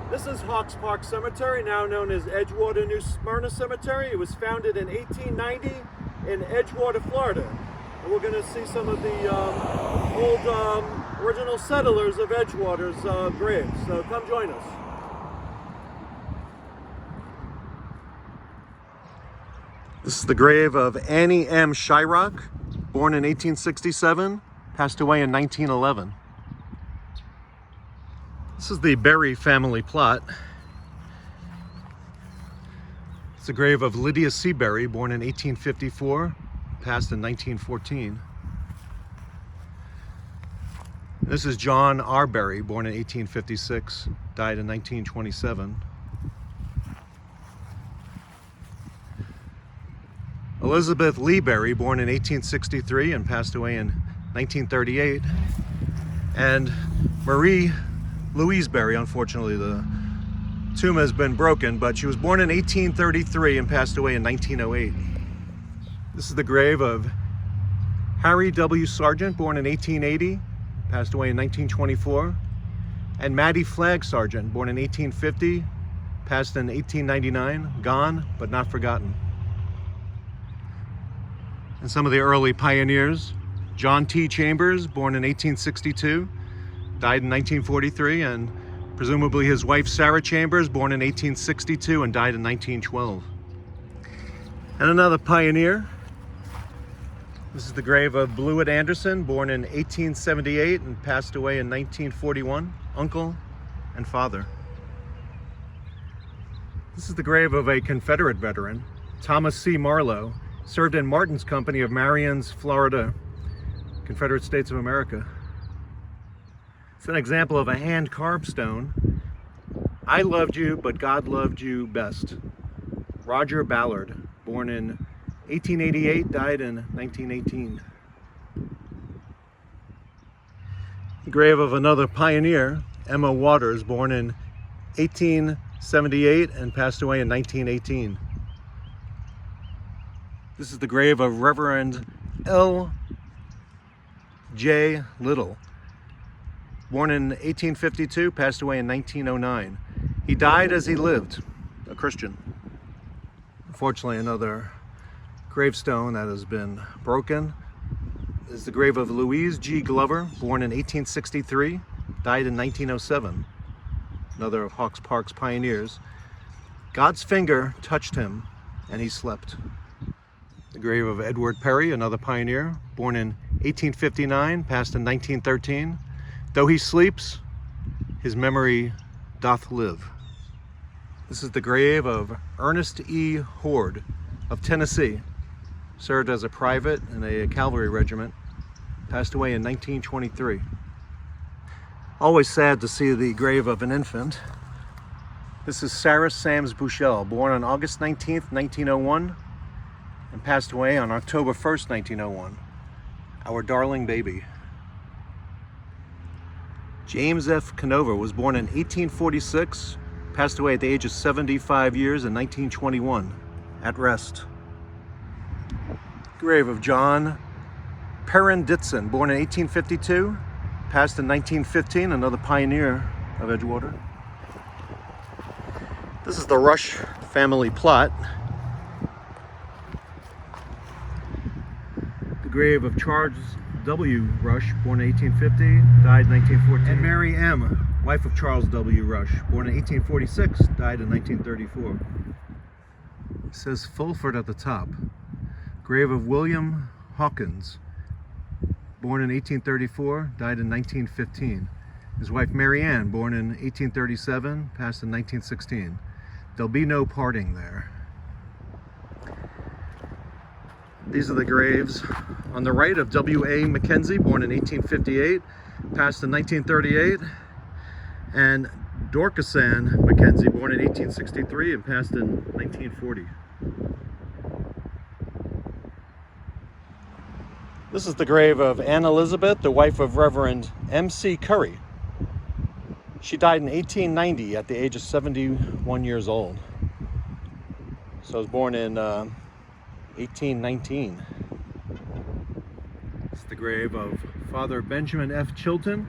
This is Hawks Park Cemetery, now known as Edgewater, New Smyrna Cemetery. It was founded in 1890 in Edgewater, Florida. And we're going to see some of the old original settlers of Edgewater's graves. So come join us. This is the grave of Annie M. Shyrock, born in 1867, passed away in 1911. This is the Berry family plot. It's the grave of Lydia C. Berry, born in 1854, passed in 1914. This is John R. Berry, born in 1856, died in 1927. Elizabeth Lee Berry, born in 1863 and passed away in 1938. And Marie Louise Berry, unfortunately the tomb has been broken, but she was born in 1833 and passed away in 1908. This is the grave of Harry W. Sargent, born in 1880, passed away in 1924. And Maddie Flagg Sargent, born in 1850, passed in 1899, gone but not forgotten. And some of the early pioneers: John T. Chambers, born in 1862, died in 1943, and presumably his wife Sarah Chambers, born in 1862 and died in 1912. And another pioneer. This is the grave of Blewett Anderson, born in 1878 and passed away in 1941, uncle and father. This is the grave of a Confederate veteran, Thomas C. Marlowe, served in Martin's Company of Marion, Florida, Confederate States of America. It's an example of a hand-carved stone. I loved you, but God loved you best. Roger Ballard, born in 1888, died in 1918. The grave of another pioneer, Emma Waters, born in 1878 and passed away in 1918. This is the grave of Reverend L. J. Little, born in 1852, passed away in 1909. He died as he lived, a Christian. Unfortunately, another gravestone that has been broken is the grave of Louise G. Glover, born in 1863, died in 1907. Another of Hawks Park's pioneers. God's finger touched him and he slept. The grave of Edward Perry, another pioneer, born in 1859, passed in 1913. Though he sleeps, his memory doth live. This is the grave of Ernest E. Horde of Tennessee, served as a private in a cavalry regiment, passed away in 1923. Always sad to see the grave of an infant. This is Sarah Sams Bushell, born on August 19th, 1901, and passed away on October 1st, 1901. Our darling baby. James F. Canova was born in 1846, passed away at the age of 75 years in 1921, at rest. Grave of John Perrin Ditson, born in 1852, passed in 1915, another pioneer of Edgewater. This is the Rush family plot. The grave of Charles W. Rush, born in 1850, died in 1914. And Mary M., wife of Charles W. Rush, born in 1846, died in 1934. It says Fulford at the top. Grave of William Hawkins, born in 1834, died in 1915. His wife Mary Ann, born in 1837, passed in 1916. There'll be no parting there. These are the graves on the right of W.A. Mackenzie, born in 1858, passed in 1938, and Dorcasan Mackenzie, born in 1863 and passed in 1940. This is the grave of Anne Elizabeth, the wife of Reverend M.C. Curry. She died in 1890 at the age of 71 years old. So I was born in 1819. It's the grave of Father Benjamin F. Chilton,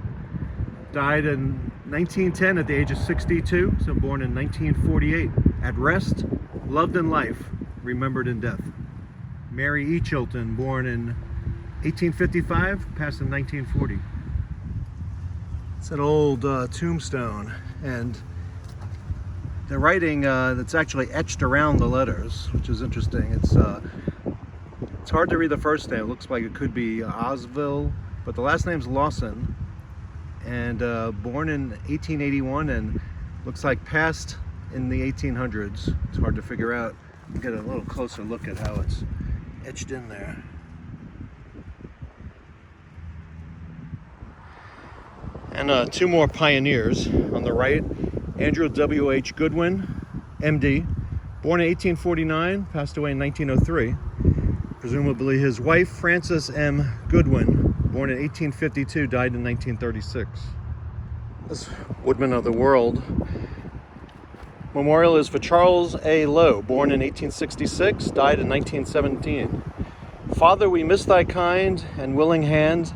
died in 1910 at the age of 62, so born in 1948. At rest, loved in life, remembered in death. Mary E. Chilton, born in 1855, passed in 1940. It's an old tombstone, and the writing that's actually etched around the letters, which is interesting. It's hard to read the first name. It looks like it could be Osville, but the last name's Lawson, and born in 1881, and looks like passed in the 1800s. It's hard to figure out. You get a little closer look at how it's etched in there. And two more pioneers on the right. Andrew W.H. Goodwin, M.D., born in 1849, passed away in 1903. Presumably his wife, Frances M. Goodwin, born in 1852, died in 1936. This Woodman of the World memorial is for Charles A. Lowe, born in 1866, died in 1917. Father, we miss thy kind and willing hand,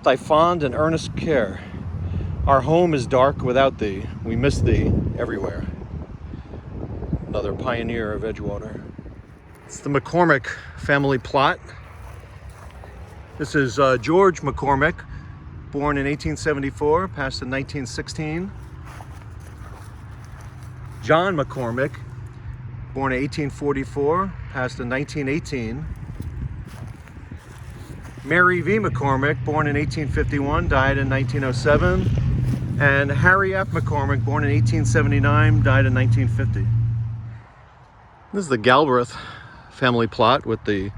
thy fond and earnest care. Our home is dark without thee. We miss thee everywhere. Another pioneer of Edgewater. It's the McCormick family plot. This is George McCormick, born in 1874, passed in 1916. John McCormick, born in 1844, passed in 1918. Mary V. McCormick, born in 1851, died in 1907. And Harry F. McCormick, born in 1879, died in 1950. This is the Galbraith family plot with the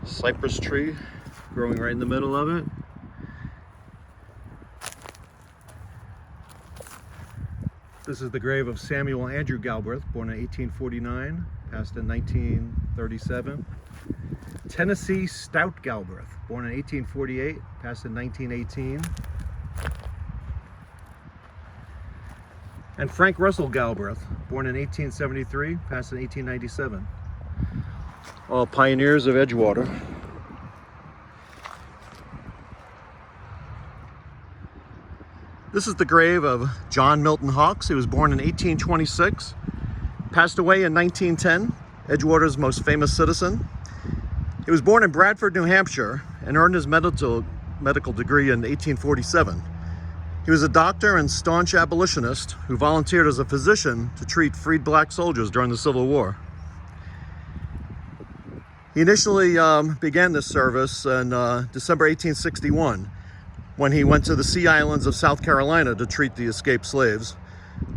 cypress tree growing right in the middle of it. This is the grave of Samuel Andrew Galbraith, born in 1849, passed in 1937. Tennessee Stout Galbraith, born in 1848, passed in 1918. And Frank Russell Galbraith, born in 1873, passed in 1897. All pioneers of Edgewater. This is the grave of John Milton Hawks. He was born in 1826, passed away in 1910, Edgewater's most famous citizen. He was born in Bradford, New Hampshire, and earned his medical degree in 1847. He was a doctor and staunch abolitionist who volunteered as a physician to treat freed black soldiers during the Civil War. He initially began this service in December 1861, when he went to the Sea Islands of South Carolina to treat the escaped slaves.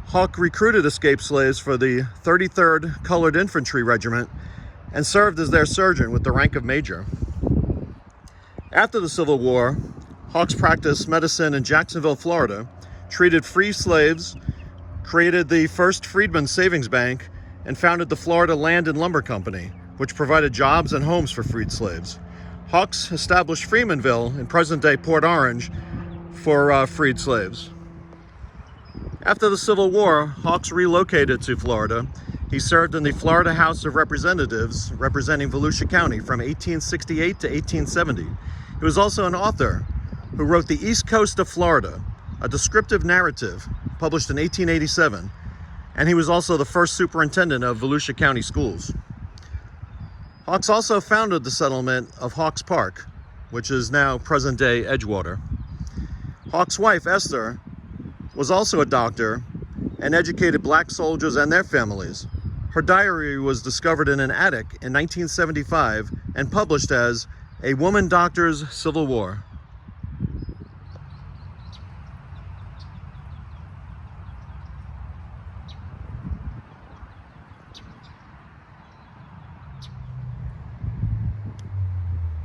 Hawk recruited escaped slaves for the 33rd Colored Infantry Regiment and served as their surgeon with the rank of major. After the Civil War, Hawks practiced medicine in Jacksonville, Florida, treated free slaves, created the first Freedmen's Savings Bank, and founded the Florida Land and Lumber Company, which provided jobs and homes for freed slaves. Hawks established Freemanville in present-day Port Orange for freed slaves. After the Civil War, Hawks relocated to Florida. He served in the Florida House of Representatives, representing Volusia County from 1868 to 1870. He was also an author who wrote The East Coast of Florida, a descriptive narrative published in 1887, and he was also the first superintendent of Volusia County Schools. Hawks also founded the settlement of Hawks Park, which is now present-day Edgewater. Hawks' wife, Esther, was also a doctor and educated black soldiers and their families. Her diary was discovered in an attic in 1975 and published as A Woman Doctor's Civil War.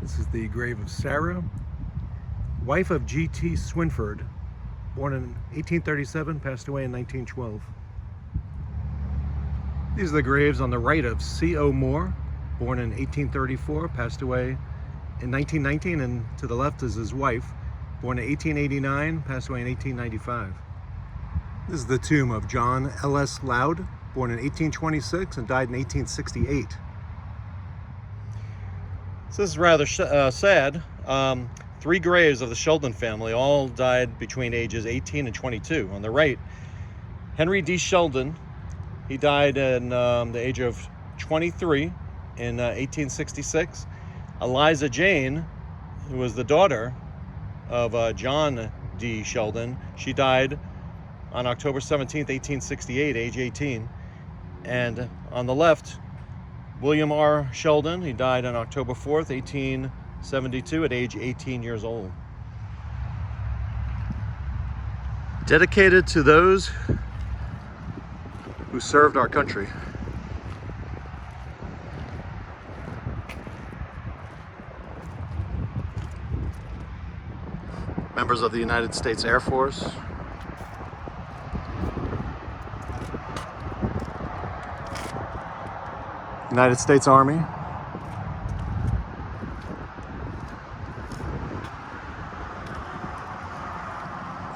This is the grave of Sarah, wife of G.T. Swinford, born in 1837, passed away in 1912. These are the graves on the right of C.O. Moore, born in 1834, passed away in 1919, and to the left is his wife, born in 1889, passed away in 1895. This is the tomb of John L.S. Loud, born in 1826 and died in 1868. So this is rather sad. three graves of the Sheldon family, all died between ages 18 and 22. On the right, Henry D. Sheldon. He died in the age of 23 in 1866. Eliza Jane, who was the daughter of John D. Sheldon, she died on October 17th, 1868, age 18. And on the left, William R. Sheldon. He died on October 4th, 1872, at age 18 years old. Dedicated to those who served our country. Members of the United States Air Force, United States Army,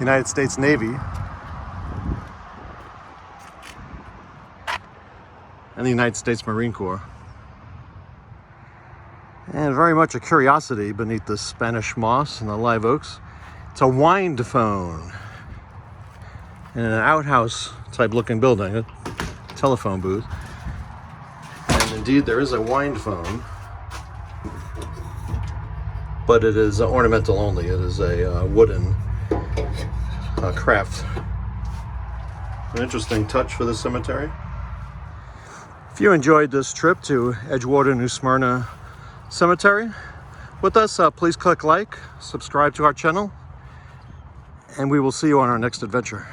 United States Navy, and the United States Marine Corps. And very much a curiosity beneath the Spanish moss and the live oaks. It's a wind phone in an outhouse type looking building, a telephone booth. And indeed there is a wind phone, but it is ornamental only. It is a wooden craft. An interesting touch for the cemetery. If you enjoyed this trip to Edgewater, New Smyrna Cemetery with us, please click like, subscribe to our channel, and we will see you on our next adventure.